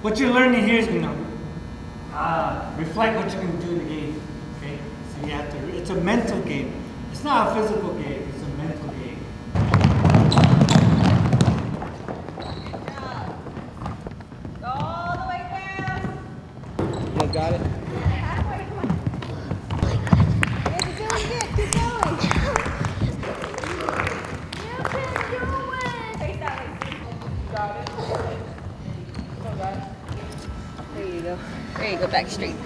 what you're learning here is going to reflect what you're going to do in the game. Okay? So you have to, it's a mental game. It's not a physical game, it's a mental game. Good job. Go all the way down. You got it? Halfway, come on. You're doing good, keep going. You can do it. Face that way. Got it. Go, got it. There you go. There you go, back straight.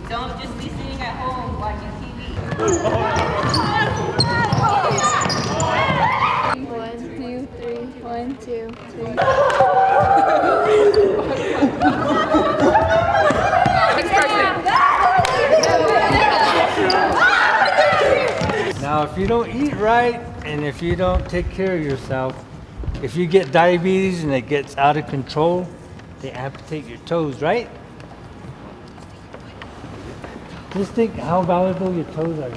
Don't just be sitting at home watching TV. 1, 2, 3. 1, 2, 3. Now, if you don't eat right and if you don't take care of yourself, if you get diabetes and it gets out of control, they amputate your toes, right? Just think how valuable your toes are.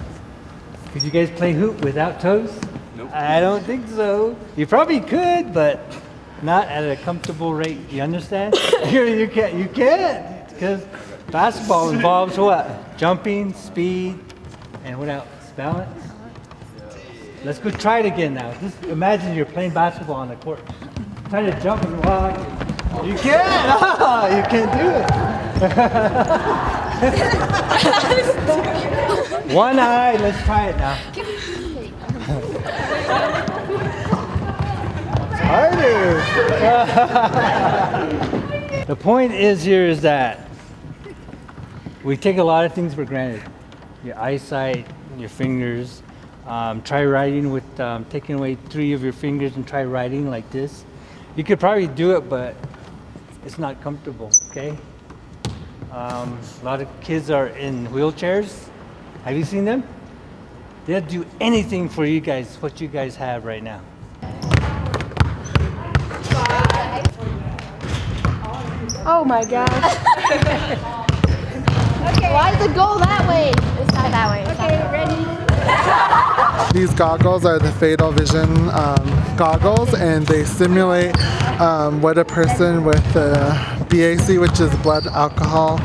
Could you guys play hoop without toes? Nope. I don't think so. You probably could, but not at a comfortable rate. You understand? You can't, because basketball involves what? Jumping, speed, and what else? Balance? Let's go try it again now. Just imagine you're playing basketball on the court. Try to jump and walk. You can't! Oh, you can't do it. One eye, let's try it now. It's harder. The point is here is that we take a lot of things for granted. Your eyesight, your fingers. Try writing with taking away 3 of your fingers and try writing like this. You could probably do it, but it's not comfortable, okay? A lot of kids are in wheelchairs. Have you seen them? They'll do anything for you guys, what you guys have right now. Oh my gosh. Okay. Why does it go that way? It's not that way. Okay, ready? These goggles are the Fatal Vision goggles, and they simulate what a person with BAC, which is blood alcohol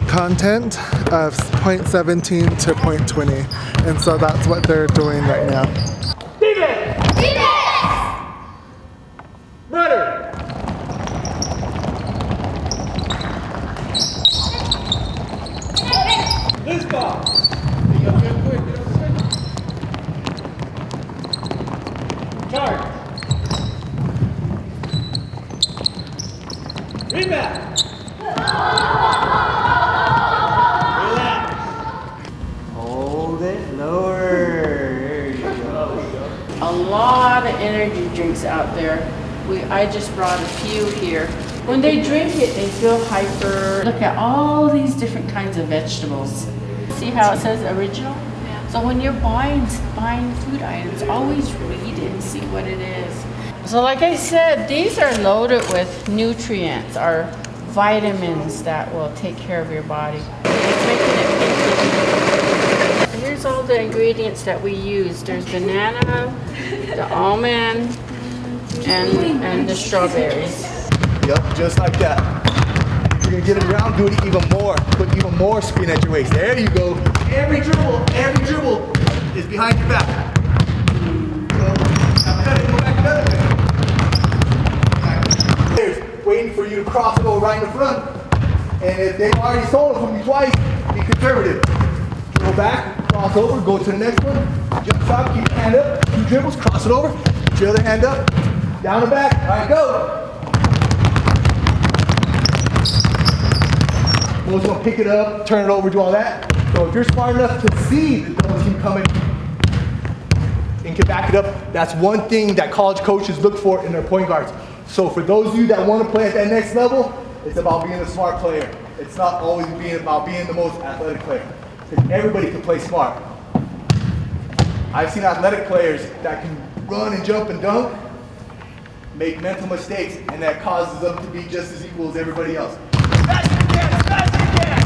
content of 0.17 to 0.20, and so that's what they're doing right now. Butter. This ball. Charge. Rebound. Relax. Hold it lower. There you go. A lot of energy drinks out there. I just brought a few here. When they drink it, they feel hyper. Look at all these different kinds of vegetables. See how it says original? Yeah. So when you're buying food items, always read it and see what it is. So like I said, these are loaded with nutrients or vitamins that will take care of your body. It's making it. Here's all of the ingredients that we use. There's banana, the almond, and the strawberries. Yep, just like that. If you're gonna get it around, do it even more. Put even more spin at your waist. There you go. Every dribble is behind your back. Now cut it, go back another way. There's waiting for you to cross it over right in the front. And if they've already sold it from you twice, be conservative. Go back, cross over, go to the next one. Jump stop, keep your hand up, 2 dribbles, cross it over, put your other hand up, down and back. All right, go. One's gonna pick it up, turn it over, do all that. So if you're smart enough to see the double team coming and can back it up, that's one thing that college coaches look for in their point guards. So for those of you that want to play at that next level, it's about being a smart player. It's not always about being the most athletic player. Because everybody can play smart. I've seen athletic players that can run and jump and dunk, make mental mistakes, and that causes them to be just as equal as everybody else. Smash it again! Smash it again!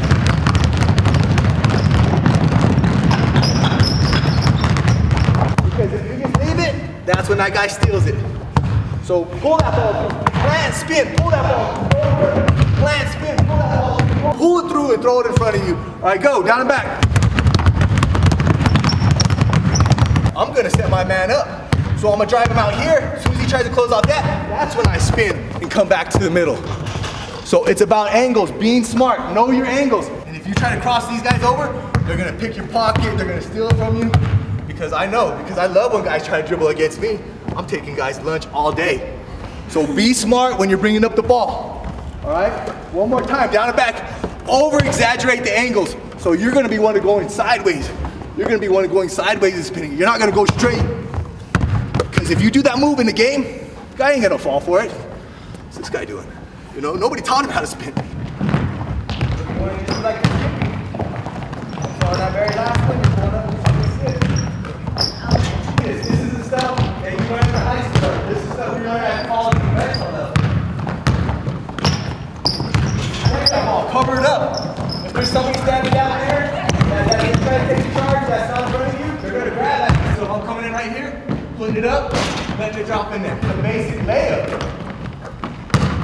Because if you can leave it, that's when that guy steals it. So pull that ball through. Plant, spin, pull that ball through. Plant, spin, pull that ball through. Pull it through and throw it in front of you. All right, go, down and back. I'm gonna set my man up. So I'm gonna drive him out here. As soon as he tries to close off that, that's when I spin and come back to the middle. So it's about angles, being smart, know your angles. And if you try to cross these guys over, they're gonna pick your pocket, they're gonna steal it from you. Because I know, because I love when guys try to dribble against me. I'm taking guys lunch all day. So be smart when you're bringing up the ball. All right, one more time, down and back. Over exaggerate the angles. So you're gonna be one of going sideways. You're gonna be one of going sideways and spinning. You're not gonna go straight. Because if you do that move in the game, guy ain't gonna fall for it. What's this guy doing? You know, nobody taught him how to spin. So on that very last one, you're going up and this is the stuff that you learn at high school. This is stuff you learn at college and professional level. Take that ball, cover it up. If there's somebody standing down there that's trying to take the charge that's not in front of you, they're going to grab that. So if I'm coming in right here, putting it up, letting it drop in there. The basic layup.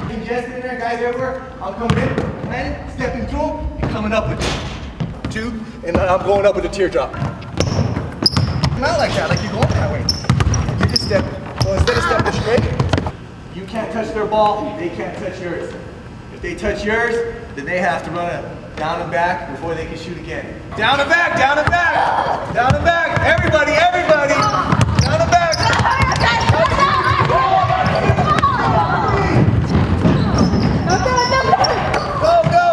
Congested in there, guys everywhere. I'm coming in, planting, stepping through, and coming up with 2, and then I'm going up with a teardrop. Not like that, like you're going that way. You're just stepping. So instead of stepping straight, you can't touch their ball, they can't touch yours. If they touch yours, then they have to run it down and back before they can shoot again. Down and back, down and back, down and back. Everybody, everybody, down and back. Go, go.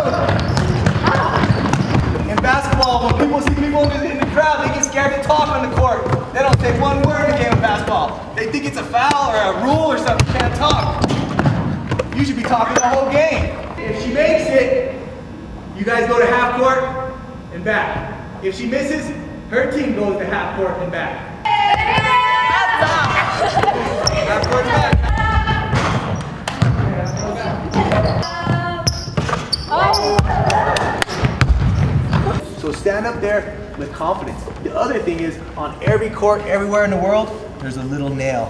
In basketball, when people see people in the crowd, they get scared to talk on the court. They don't say one word in a game of basketball. They think it's a foul or a rule or something. You can't talk. You should be talking the whole game. If she makes it, you guys go to half court and back. If she misses, her team goes to half court and back. Half court and back. So stand up there with confidence. The other thing is, on every court, everywhere in the world, there's a little nail.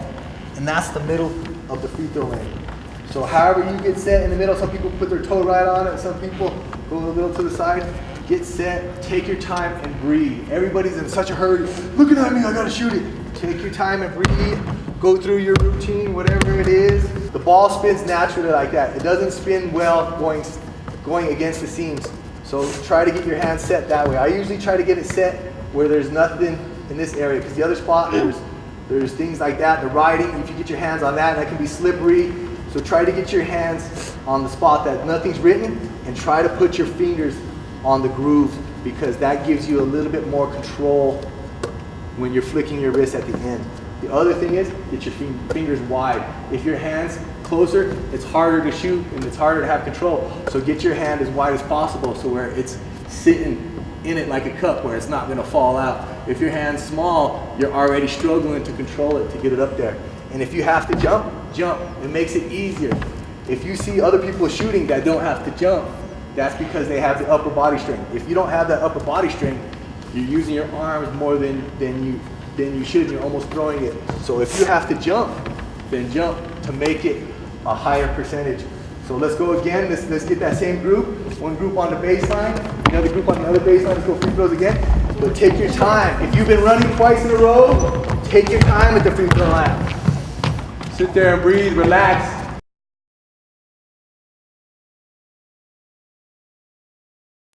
And that's the middle of the free throw lane. So however you get set in the middle, some people put their toe right on it, some people go a little to the side. Get set, take your time and breathe. Everybody's in such a hurry. Looking at me, I gotta shoot it. Take your time and breathe. Go through your routine, whatever it is. The ball spins naturally like that. It doesn't spin well going against the seams. So try to get your hand set that way. I usually try to get it set where there's nothing in this area, because the other spot, there's things like that. The riding, if you get your hands on that can be slippery. So try to get your hands on the spot that nothing's written, and try to put your fingers on the groove, because that gives you a little bit more control when you're flicking your wrist at the end. The other thing is, get your fingers wide. If your hand's closer, it's harder to shoot and it's harder to have control. So get your hand as wide as possible, so where it's sitting in it like a cup, where it's not gonna fall out. If your hand's small, you're already struggling to control it, to get it up there. And if you have to jump, jump. It makes it easier. If you see other people shooting that don't have to jump, that's because they have the upper body strength. If you don't have that upper body strength, You're using your arms more than you should, and you're almost throwing it. So if you have to jump, then jump to make it a higher percentage. So let's go again. Let's get that same group. One group on the baseline, another group on the other baseline. Let's go free throws again. But take your time. If you've been running twice in a row, take your time at the free throw line. Sit there and breathe, relax.